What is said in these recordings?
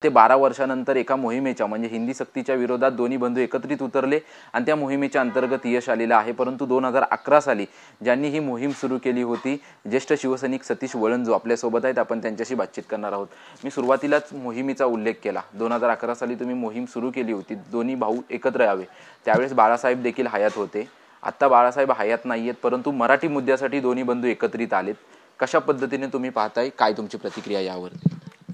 ते 12 वर्षानंतर एका मोहिमेच्या म्हणजे हिंदी सक्तीच्या विरोधात दोन्ही बंधू एकत्रित उतरले आणि त्या मोहिमेच्या अंतर्गत यश आलेलं आहे। परंतु 2011 साली ज्यांनी ही मोहीम सुरू केली होती ज्येष्ठ शिवसैनिक सतीश वळंजू आपल्यासोबत आहेत, आपण त्यांच्याशी बातचीत करणार आहोत। मी सुरुवातीलाच मोहिमेचा उल्लेख केला। 2011 साली तुम्ही मोहीम सुरू केली होती, दोन्ही भाऊ एकत्र यावे। त्यावेळेस बाळासाहेब देखील हयात होते। आता बाळासाहेब हयात नाहीयेत, परंतु मराठी मुद्द्यासाठी दोन्ही बंधू एकत्रित आलेत। कशा पद्धतीने तुम्ही पाहताय, काय तुमची प्रतिक्रिया यावर?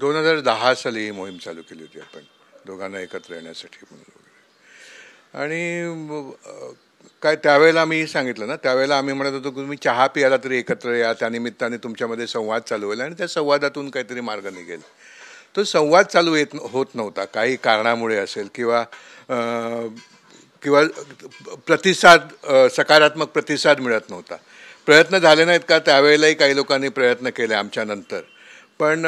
2010 साली ही मोहीम चालू केली होती आपण दोघांना एकत्र येण्यासाठी म्हणून। आणि काय त्यावेळेला आम्ही सांगितलं ना, त्यावेळेला आम्ही म्हणत होतो की तुम्ही चहा प्यायला तरी एकत्र या, त्यानिमित्ताने तुमच्यामध्ये संवाद चालू होईल आणि त्या संवादातून काहीतरी मार्ग निघेल। तो संवाद चालू होत नव्हता, काही कारणामुळे असेल किंवा प्रतिसाद सकारात्मक प्रतिसाद मिळत नव्हता। प्रयत्न झाले नाहीत का? त्यावेळेलाही काही लोकांनी प्रयत्न केले आमच्यानंतर, पण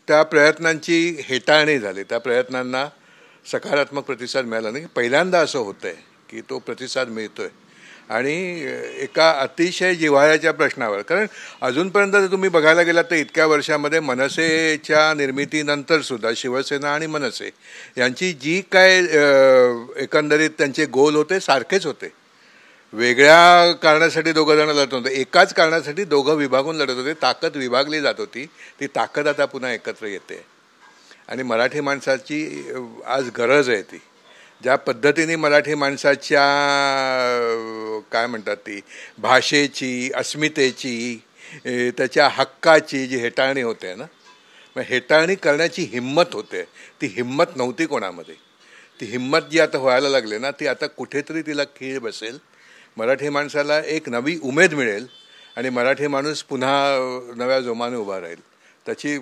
त्या प्रयत्नांची हेटाळणी झाली, त्या प्रयत्नांना सकारात्मक प्रतिसाद मिळाला नाही। पहिल्यांदा असं होतंय की तो प्रतिसाद मिळतोय आणि एका अतिशय जिव्हाळ्याच्या प्रश्नावर, कारण अजूनपर्यंत जर तुम्ही बघायला गेलात तर इतक्या वर्षामध्ये मनसेच्या निर्मितीनंतर सुद्धा शिवसेना आणि मनसे यांची जी काय एकंदरीत त्यांचे गोल होते सारखेच होते। वेगळ्या कारणासाठी दोघं जण लढत होते, एकाच कारणासाठी दोघं विभागून लढत होते। ताकद विभागली जात होती, ती ताकद आता पुन्हा एकत्र येते आणि मराठी माणसाची आज गरज आहे ती। ज्या पद्धतीने मराठी माणसाच्या काय म्हणतात ती भाषेची, अस्मितेची, त्याच्या हक्काची जी हेटाळणी होते ना, मग हेटाळणी करण्याची हिंमत होते, ती हिंमत नव्हती कोणामध्ये। ती हिंमत जी आता व्हायला लागली ना, ती आता कुठेतरी तिला खीळ बसेल, मराठी माणसाला एक नवी उमेद मिळेल आणि मराठी माणूस पुन्हा नव्या जोमाने उभा राहील। त्याची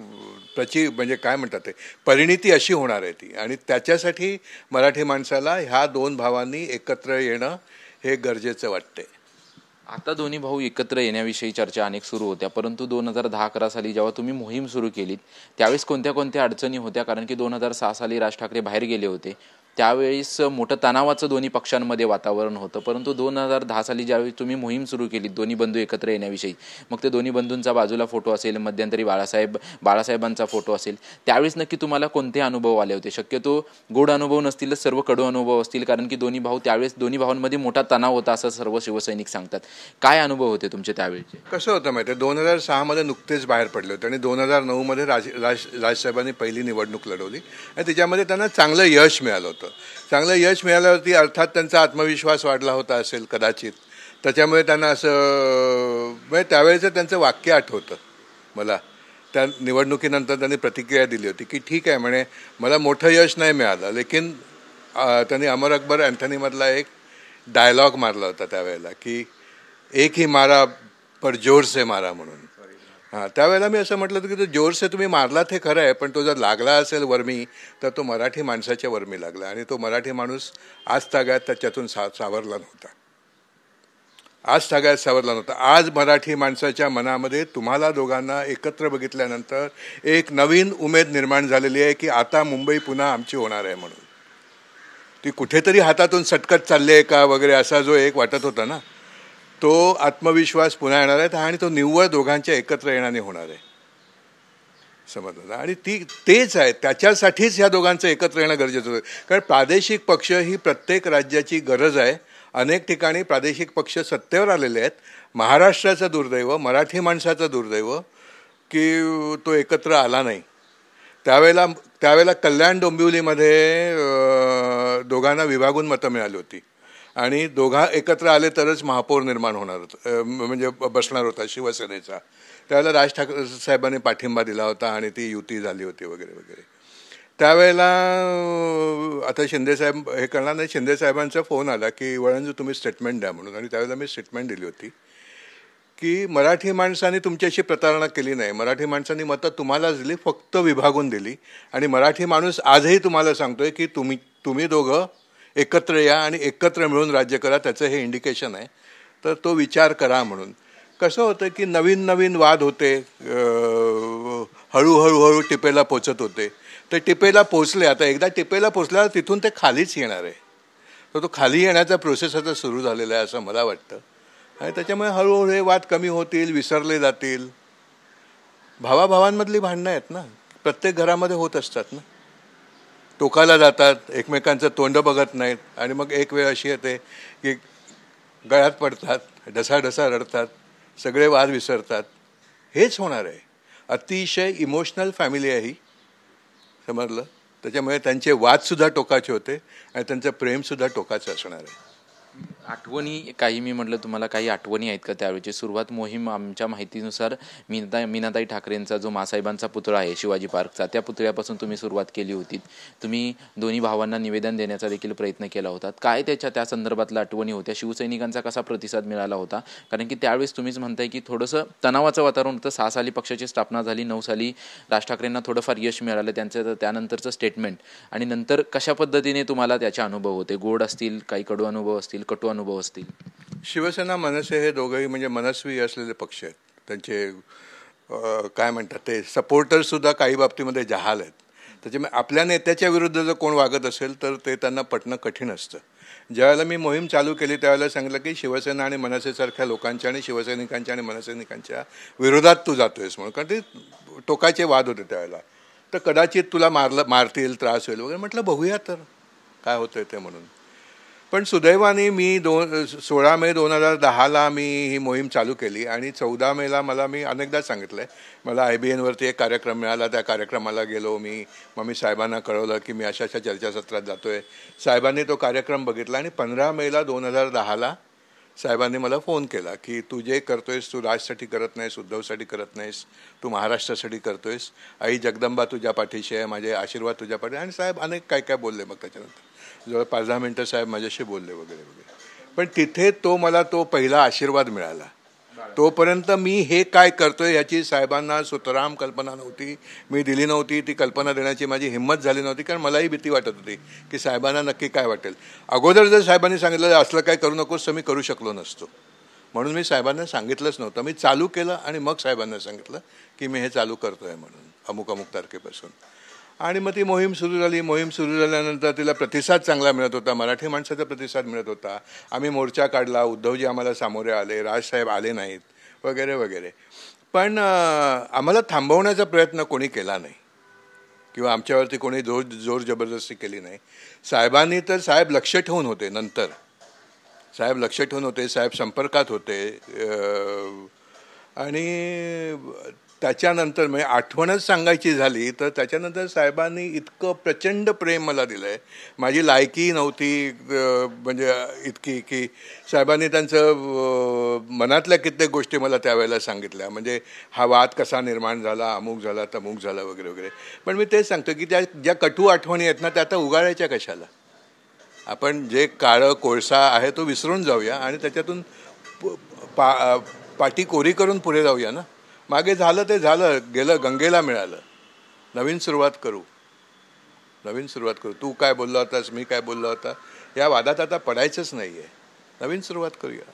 म्हणजे काय म्हणतात ते परिणिती अशी होणार आहे ती, आणि त्याच्यासाठी मराठी माणसाला ह्या दोन भावांनी एकत्र येणं हे गरजेचं वाटते। आता दोन्ही भाऊ एकत्र येण्याविषयी चर्चा अनेक सुरू होत्या, परंतु 2010-11 साली जेव्हा तुम्ही मोहीम सुरू केलीत त्यावेळेस कोणत्या कोणत्या अडचणी होत्या? कारण की 2006 साली राज ठाकरे बाहेर गेले होते, त्यावेळेस मोठं तणावाचं दोन्ही पक्षांमध्ये वातावरण होतं। परंतु 2010 साली ज्यावेळी तुम्ही मोहीम सुरू केली दोन्ही बंधू एकत्र येण्याविषयी, मग ते दोन्ही बंधूंचा बाजूला फोटो असेल, मध्यंतरी बाळासाहेबांचा फोटो असेल, त्यावेळेस नक्की तुम्हाला कोणते अनुभव आले होते? शक्यतो गोड अनुभव नसतीलच, सर्व कडू अनुभव असतील, कारण की दोन्ही भाऊ त्यावेळेस दोन्ही भावांमध्ये मोठा तणाव होता असं सर्व शिवसैनिक सांगतात। काय अनुभव होते तुमचे त्यावेळेचे? कसं होतं माहिती आहे, 2006 मध्ये नुकतेच बाहेर पडले होते आणि 2009 मध्ये राजसाहेबांनी पहिली निवडणूक लढवली आणि त्याच्यामध्ये त्यांना चांगलं यश मिळालं होतं। चांगलं यश मिळाल्यावरती अर्थात त्यांचा आत्मविश्वास वाढला होता असेल कदाचित, त्याच्यामुळे त्यांना असं म्हणजे त्यावेळेचं त्यांचं वाक्य आठवतं मला। त्या निवडणुकीनंतर त्यांनी प्रतिक्रिया दिली होती की ठीक आहे म्हणे, मला मोठं यश नाही मिळालं, लेकिन त्यांनी अमर अकबर अँथनीमधला एक डायलॉग मारला होता त्यावेळेला की एक ही मारा पर जोर से मारा म्हणून। हां, त्यावेळेला मी असं म्हटलं होतं की तो जोर से तुम्ही मारलात हे खरं आहे, पण तो जर लागला असेल वर्मी तर तो मराठी माणसाच्या वर्मी लागला आणि तो मराठी माणूस आज तागायत त्याच्यातून सावरला नव्हता, आज तागायत सावरला नव्हता। आज मराठी माणसाच्या मनामध्ये तुम्हाला दोघांना एकत्र बघितल्यानंतर एक नवीन उमेद निर्माण झालेली आहे की आता मुंबई पुन्हा आमची होणार आहे म्हणून। ती कुठेतरी हातातून सटकत चालली आहे का वगैरे असा जो एक वाटत होता ना, तो आत्मविश्वास पुन्हा येणार आहे आणि तो निव्वळ दोघांच्या एकत्र येण्याने होणार आहे, समजलं? आणि तेच आहे, त्याच्यासाठीच ह्या दोघांचं एकत्र येणं गरजेचं होतं, कारण प्रादेशिक पक्ष ही प्रत्येक राज्याची गरज आहे। अनेक ठिकाणी प्रादेशिक पक्ष सत्तेवर आलेले आहेत। महाराष्ट्राचं दुर्दैव, मराठी माणसाचं दुर्दैव की तो एकत्र आला नाही। त्यावेळेला कल्याण डोंबिवलीमध्ये दोघांना विभागून मतं मिळाली होती आणि दोघा एकत्र आले तरच महापौर निर्माण होणार होतं, म्हणजे बसणार होता शिवसेनेचा। त्यावेळेला राज ठाकरे साहेबांनी पाठिंबा दिला होता आणि ती युती झाली होती वगैरे वगैरे। त्यावेळेला आता शिंदेसाहेब हे करणार नाही, शिंदेसाहेबांचा फोन आला की वळंजू तुम्ही स्टेटमेंट द्या म्हणून, आणि त्यावेळेला मी स्टेटमेंट दिली होती की मराठी माणसाने तुमच्याशी प्रतारणा केली नाही, मराठी माणसांनी मतं तुम्हालाच दिली, फक्त विभागून दिली, आणि मराठी माणूस आजही तुम्हाला सांगतोय की तुम्ही दोघं एकत्र या आणि एकत्र मिळून राज्य करा, त्याचं हे इंडिकेशन आहे, तर तो विचार करा म्हणून। कसं होतं की नवीन नवीन वाद होते, हळूहळू टिपेला पोचत होते, तर टिपेला पोचले। आता एकदा टिपेला पोचल्यावर तिथून ते खालीच येणार आहे, तर तो खाली येण्याचा प्रोसेस आता सुरू झालेला आहे असं मला वाटतं, आणि त्याच्यामुळे हळूहळू हे वाद कमी होतील, विसरले जातील। भावाभावांमधली भांडणं आहेत ना, प्रत्येक घरामध्ये होत असतात ना. टोकाला जातात, एकमेकांचं तोंड बघत नाहीत आणि मग एक वेळ अशी येते की गळ्यात पडतात, ढसाढसा रडतात, सगळे वाद विसरतात. हेच होणार आहे. अतिशय इमोशनल फॅमिली आहे ही, समजलं. त्याच्यामुळे त्यांचे वादसुद्धा टोकाचे होते आणि त्यांचं प्रेमसुद्धा टोकाचं असणार आहे. आठवणी काही मी म्हटलं तुम्हाला काही आठवणी आहेत का त्यावेळची? सुरुवात मोहीम आमच्या माहितीनुसार मीनाताई ठाकरेंचा जो मासाहेबांचा पुतळा आहे शिवाजी पार्कचा, त्या पुतळ्यापासून तुम्ही सुरुवात केली होती. तुम्ही दोन्ही भावांना निवेदन देण्याचा देखील प्रयत्न केला होता. काय त्या संदर्भातल्या आठवणी होत्या? शिवसैनिकांचा कसा प्रतिसाद मिळाला होता? कारण की त्यावेळेस तुम्हीच म्हणताय की थोडंसं तणावाचं वातावरण होतं. 6 साली पक्षाची स्थापना झाली, 9 साली राज ठाकरेंना थोडंफार यश मिळालं, त्यांचं त्यानंतरचं स्टेटमेंट आणि नंतर कशा पद्धतीने तुम्हाला त्याचे अनुभव होते? गोड असतील, काही कडू अनुभव असतील, कटू अनुभव असतील? शिवसेना मनसे हे दोघंही म्हणजे मनस्वी असलेले पक्ष आहेत. त्यांचे काय म्हणतात ते सपोर्टर्ससुद्धा काही बाबतीमध्ये जहाल आहेत. त्याच्यामुळे आपल्या नेत्याच्या विरुद्ध जर कोण वागत असेल तर ते त्यांना पटणं कठीण असतं. ज्यावेळेला मी मोहीम चालू केली त्यावेळेला सांगितलं की शिवसेना आणि मनसेसारख्या लोकांच्या आणि शिवसैनिकांच्या आणि मनसैनिकांच्या विरोधात तू जातोयस म्हणून, कारण ते टोकाचे वाद होते त्यावेळेला. तर कदाचित तुला मारतील, त्रास होईल वगैरे. म्हटलं बघूया तर काय होतंय ते म्हणून. पण सुदैवाने मी 16 मे 2010 मी ही मोहीम चालू केली आणि 14 मेला मी अनेकदा सांगितलं आहे, मला IBNवरती एक कार्यक्रम मिळाला, त्या कार्यक्रमाला गेलो मी. मग मी साहेबांना कळवलं की मी अशा चर्चासत्रात जातो आहे. साहेबांनी तो कार्यक्रम बघितला आणि 15 मेला 2010 साहेबांनी मला फोन केला की तू जे करतोयस, तू राजसाठी करत नाहीस, उद्धवसाठी करत नाहीस, तू महाराष्ट्रासाठी करतोयस. आई जगदंबा तुझ्या पाठीशी आहे, माझे आशीर्वाद तुझ्या पाठीशी. आणि साहेब अनेक काय काय बोलले. मग त्याच्यानंतर जवळ 5-10 मिनटं साहेब माझ्याशी बोलले वगैरे वगैरे. पण तिथे मला तो पहिला आशीर्वाद मिळाला. तोपर्यंत मी हे काय करतोय याची साहेबांना सुतराम कल्पना नव्हती, मी दिली नव्हती. ती कल्पना देण्याची माझी हिंमत झाली नव्हती, कारण मलाही भीती वाटत होती की साहेबांना नक्की काय वाटेल. अगोदर जर साहेबांनी सांगितलं असलं काय करू नकोस तर मी करू शकलो नसतो. म्हणून मी साहेबांना सांगितलंच नव्हतं. मी चालू केलं आणि मग साहेबांना सांगितलं की मी हे चालू करतोय म्हणून अमुक अमुक तारखेपासून. आणि मग ती मोहीम सुरू झाली. मोहीम सुरू झाल्यानंतर तिला प्रतिसाद चांगला मिळत होता, मराठी माणसाचा प्रतिसाद मिळत होता. आम्ही मोर्चा काढला, उद्धवजी आम्हाला सामोरे आले, राजसाहेब आले नाहीत वगैरे वगैरे. पण आम्हाला थांबवण्याचा प्रयत्न कोणी केला नाही किंवा आमच्यावरती कोणी जोर जबरदस्ती केली नाही. साहेबांनी तर साहेब लक्ष ठेवून होते. नंतर साहेब लक्ष ठेवून होते, साहेब संपर्कात होते. आणि त्याच्यानंतर म्हणजे आठवणच सांगायची झाली तर त्याच्यानंतर साहेबांनी इतकं प्रचंड प्रेम मला दिलं आहे. माझी लायकी नव्हती म्हणजे इतकी की साहेबांनी त्यांचं मनातल्या कित्येक गोष्टी मला त्यावेळेला सांगितल्या. म्हणजे हा वाद कसा निर्माण झाला, अमुक झाला तमुक झाला वगैरे वगैरे. पण मी तेच सांगतो की ज्या कटू आठवणी आहेत ना त्या आता उगाळायच्या कशाला. आपण जे काळं कोळसा आहे तो विसरून जाऊया आणि त्याच्यातून पाठी कोरी करून पुढे जाऊया ना. मागे झालं ते झालं, गेलं, गंगेला मिळालं. नवीन सुरुवात करू. तू काय बोलला होतास, मी काय बोलला होता, या वादात आता पडायचंच नाही आहे. नवीन सुरुवात करूया.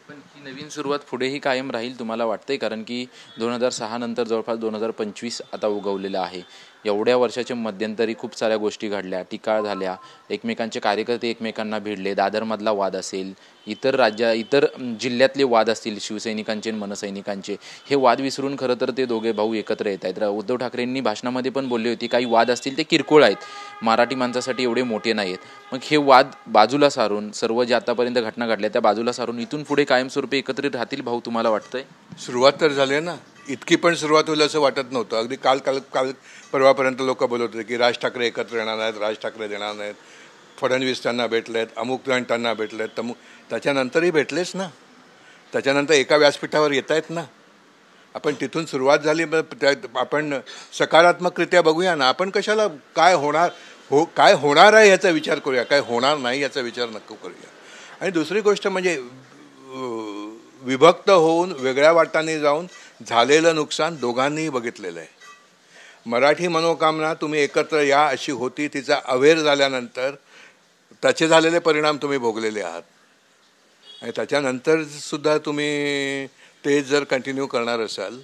पण ही नवीन सुरुवात पुढेही कायम राहील तुम्हाला वाटतंय? कारण की 2006 नंतर जवळपास 2025 आता उगवलेलं आहे. एवढ्या वर्षाच्या मध्यंतरी खूप साऱ्या गोष्टी घडल्या, टीका झाल्या, एकमेकांचे कार्यकर्ते एकमेकांना भिडले, दादरमधला वाद असेल, इतर जिल्ह्यातले वाद असतील, शिवसैनिकांचे आणि मनसैनिकांचे. हे वाद विसरून खरं तर ते दोघे भाऊ एकत्र येत आहेत. उद्धव ठाकरेंनी भाषणामध्ये पण बोलली होती काही वाद असतील ते किरकोळ आहेत, मराठी माणसासाठी एवढे मोठे नाही आहेत. मग हे वाद बाजूला सारून, सर्व जे आतापर्यंत घटना घडल्या त्या बाजूला सारून इथून पुढे कायमस्वरूपी एकत्रित राहतील भाऊ, तुम्हाला वाटतंय? सुरुवात तर झाली आहे ना. इतकी पण सुरुवात होईल असं वाटत नव्हतं. अगदी काल परवापर्यंत लोक बोलत होते की राज ठाकरे एकत्र येणार नाहीत, राज ठाकरे देणार नाहीत, फडणवीस त्यांना भेटलेत, अमुक जण त्यांना भेटलेत, त्याच्यानंतरही भेटलेच ना. त्याच्यानंतर एका व्यासपीठावर येत आहेत ना. आपण तिथून सुरुवात झाली. आपण सकारात्मकरित्या बघूया ना. आपण कशाला काय होणार आहे याचा विचार करूया, काय होणार नाही याचा विचार नको करूया. आणि दुसरी गोष्ट म्हणजे विभक्त होऊन वेगळ्या वाटाने जाऊन झालेलं नुकसान दोघांनीही बघितलेलं आहे. मराठी मनोकामना तुम्ही एकत्र या अशी होती, तिचा अवेर झाल्यानंतर त्याचे झालेले परिणाम तुम्ही भोगलेले आहात. आणि त्याच्यानंतर सुद्धा तुम्ही ते जर कंटिन्यू करणार असाल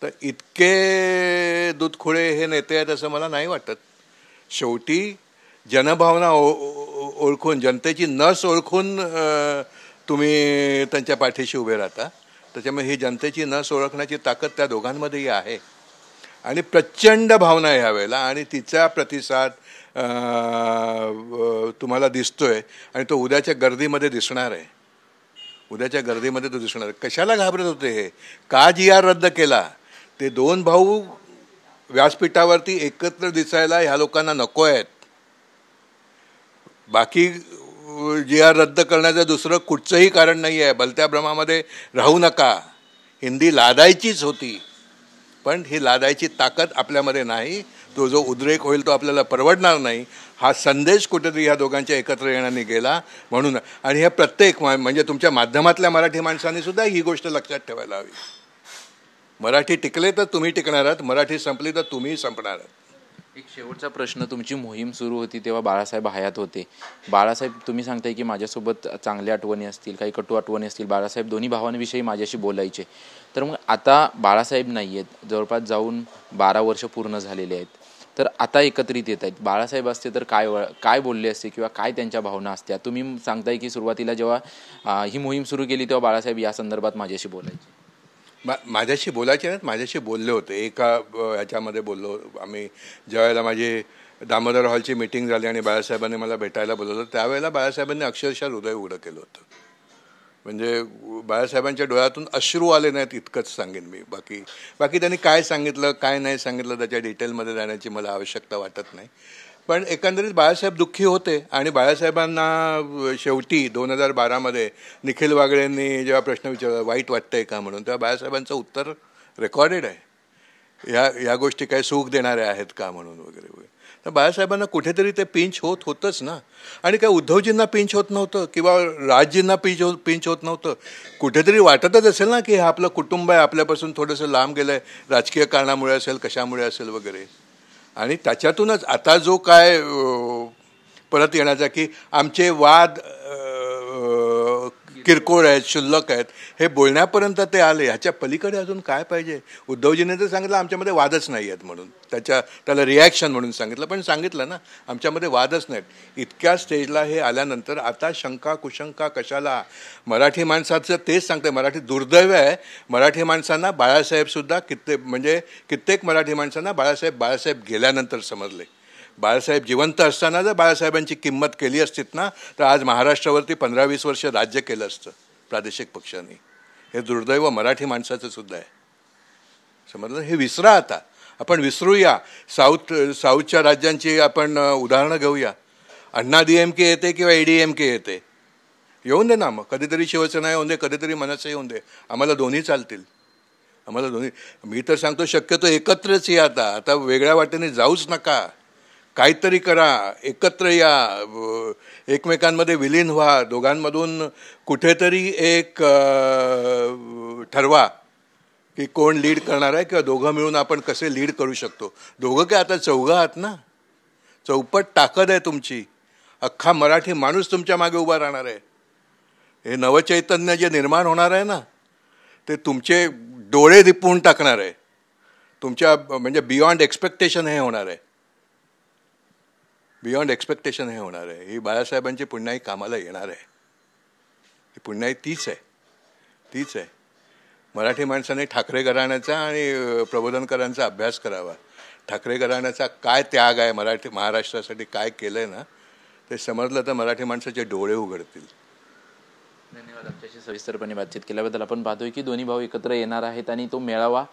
तर इतके दूधखोळे हे नेते आहेत असं मला नाही वाटत. शेवटी जनभावना ओळखून, जनतेची नस ओळखून तुम्ही त्यांच्या पाठीशी उभे राहता. त्याच्यामुळे ही जनतेची नस ओळखण्याची ताकद त्या दोघांमध्येही आहे. आणि प्रचंड भावना ह्या वेळेला, आणि तिचा प्रतिसाद तुम्हाला दिसतोय आणि तो उद्याच्या गर्दीमध्ये दिसणार आहे. उद्याच्या गर्दीमध्ये तो दिसणार. कशाला घाबरत होते हे? का GR रद्द केला? ते दोन भाऊ व्यासपीठावरती एकत्र दिसायला ह्या लोकांना नको आहेत. बाकी GR रद्द करण्याचं दुसरं कुठचंही कारण नाही आहे. भलत्या भ्रमामध्ये राहू नका. हिंदी लादायचीच होती, पण ही लादायची ताकद आपल्यामध्ये नाही. तो जो उद्रेक होईल तो आपल्याला परवडणार नाही. हा संदेश कुठेतरी ह्या दोघांच्या एकत्र येण्याने गेला म्हणून. आणि हे प्रत्येक म्हणजे तुमच्या माध्यमातल्या मराठी माणसांनी सुद्धा ही गोष्ट लक्षात ठेवायला हवी. मराठी टिकले तर तुम्ही टिकणार आहात, मराठी संपली तर तुम्ही संपणार आहात. एक शेवटचा प्रश्न. तुमची मोहीम सुरू होती तेव्हा बाळासाहेब हयात होते. बाळासाहेब, तुम्ही सांगताय की माझ्यासोबत चांगल्या आठवणी असतील, काही कटू आठवणी असतील. बाळासाहेब दोन्ही भावांविषयी माझ्याशी बोलायचे. तर मग आता बाळासाहेब नाही आहेत, जवळपास जाऊन 12 वर्ष पूर्ण झालेले आहेत. तर आता एकत्रित येत आहेत. बाळासाहेब असते तर काय बोलले असते किंवा काय त्यांच्या भावना असत्या? तुम्ही सांगताय की सुरुवातीला जेव्हा ही मोहीम सुरू केली तेव्हा बाळासाहेब या संदर्भात माझ्याशी बोलायचे. माझ्याशी बोलायचे नाहीत, माझ्याशी बोलले होते. एका ह्याच्यामध्ये बोललो आम्ही, ज्यावेळेला माझी दामोदर हॉलची मीटिंग झाली आणि बाळासाहेबांनी मला भेटायला बोलवलं, त्यावेळेला बाळासाहेबांनी अक्षरशः हृदय उघडं केलं होतं. म्हणजे बाळासाहेबांच्या डोळ्यातून अश्रू आले नाहीत इतकंच सांगेन मी. बाकी त्यांनी काय सांगितलं काय नाही सांगितलं त्याच्या डिटेलमध्ये जाण्याची मला आवश्यकता वाटत नाही. पण एकंदरीत बाळासाहेब दुःखी होते. आणि बाळासाहेबांना शेवटी 2012मध्ये निखिल वागळेंनी जेव्हा प्रश्न विचारला वाईट वाटतंय का म्हणून, तेव्हा बाळासाहेबांचं उत्तर रेकॉर्डेड आहे. ह्या गोष्टी काय सुख देणाऱ्या आहेत का म्हणून वगैरे वगैरे. तर बाळासाहेबांना कुठेतरी ते पिंच होतच ना. आणि काय उद्धवजींना पिंच होत नव्हतं किंवा राजजींना पिंच होत नव्हतं. कुठेतरी वाटतच असेल ना की हे आपलं कुटुंब आहे, आपल्यापासून थोडंसं लांब गेलं आहे, राजकीय कारणामुळे असेल, कशामुळे असेल वगैरे. आणि त्याच्यातूनच आता जो काय परत येण्याचा की आमचे वाद किरकोळ आहेत, शुल्लक आहेत, हे बोलण्यापर्यंत ते आले. ह्याच्या पलीकडे अजून काय पाहिजे? उद्धवजीने तर सांगितलं आमच्यामध्ये वादच नाही आहेत म्हणून, त्याला रिॲक्शन म्हणून सांगितलं, पण सांगितलं ना आमच्यामध्ये वादच नाहीत. इतक्या स्टेजला हे आल्यानंतर आता शंका कुशंका कशाला? मराठी माणसाचं तेच सांगते, मराठी दुर्दैव आहे. मराठी माणसांना बाळासाहेबसुद्धा कित्येक मराठी माणसांना बाळासाहेब गेल्यानंतर समजले. बाळासाहेब जिवंत असताना जर बाळासाहेबांची किंमत केली असतीत ना, तर आज महाराष्ट्रावरती 15-20 वर्ष राज्य केलं असतं प्रादेशिक पक्षांनी. हे दुर्दैव मराठी माणसाचं सुद्धा आहे. समजलं? हे विसरा आता. आपण विसरूया. साऊथच्या राज्यांची आपण उदाहरणं घेऊया. अण्णा DMK येते किंवा ADMK येते, येऊन दे ना. मग कधीतरी शिवसेना येऊन दे, कधीतरी मनसे येऊन दे. आम्हाला दोन्ही चालतील. आम्हाला दोन्ही. मी तर सांगतो शक्यतो एकत्रच या. आता वेगळ्या वाटेने जाऊच नका. काहीतरी करा, एकत्र या, एकमेकांमध्ये विलीन व्हा. दोघांमधून कुठेतरी एक ठरवा की कोण लीड करणार आहे किंवा दोघं मिळून आपण कसे लीड करू शकतो. दोघं काय आता चौघं आहात ना. चौपट ताकद आहे तुमची. अख्खा मराठी माणूस तुमच्या मागे उभा राहणार आहे. हे नवचैतन्य जे निर्माण होणार आहे ना, ते तुमचे डोळे दिपवून टाकणार आहे. तुमच्या म्हणजे बियॉन्ड एक्सपेक्टेशन हे होणार आहे. बियॉन्ड एक्सपेक्टेशन हे होणार आहे. ही बाळासाहेबांची पुण्याई कामाला येणार आहे. ही पुण्याई तीच आहे. मराठी माणसाने ठाकरे घराण्याचा आणि प्रबोधनकरांचा अभ्यास करावा. ठाकरे घराण्याचा काय त्याग आहे, महाराष्ट्रासाठी काय केलं आहे ना, ते समजलं तर मराठी माणसाचे डोळे उघडतील. धन्यवाद. आमच्याशी सविस्तरपणे बातचीत केल्याबद्दल. आपण पाहतोय की दोन्ही भाऊ एकत्र येणार आहेत आणि तो मेळावा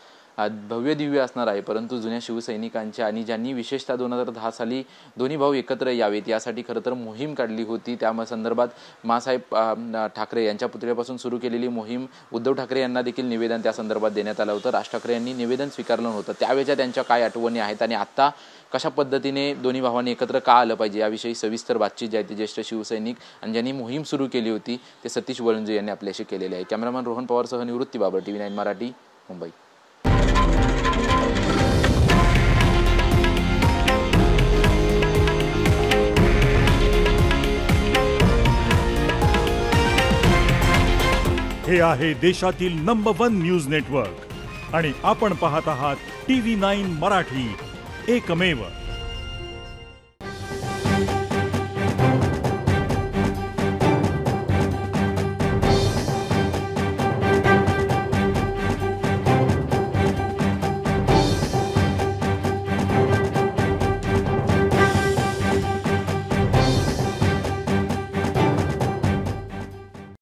भव्य दिव्य असणार आहे. परंतु जुन्या शिवसैनिकांच्या आणि ज्यांनी विशेषतः 2010 साली दोन्ही भाऊ एकत्र यावेत यासाठी खरं तर मोहीम काढली होती, त्या संदर्भात मासाहेब ठाकरे यांच्या पुतळ्यापासून सुरू केलेली मोहीम उद्धव ठाकरे यांना देखील निवेदन त्या संदर्भात देण्यात आलं होतं. राज ठाकरे यांनी निवेदन स्वीकारलं नव्हतं. त्यावेळेच्या त्यांच्या काय आठवणी आहेत आणि आता कशा पद्धतीने दोन्ही भावांनी एकत्र का आलं पाहिजे याविषयी सविस्तर बातचीत जी आहे ती ज्येष्ठ शिवसैनिक आणि ज्यांनी मोहीम सुरू केली होती ते सतीश वळंजे यांनी आपल्याशी केलेली आहे. कॅमेरामॅन रोहन पवारसह निवृत्ती बाबर, TV9 मराठी, मुंबई. हे आहे देशातील नंबर 1 न्यूज नेटवर्क आणि आपण पाहत आहात TV9 मराठी, एकमेव.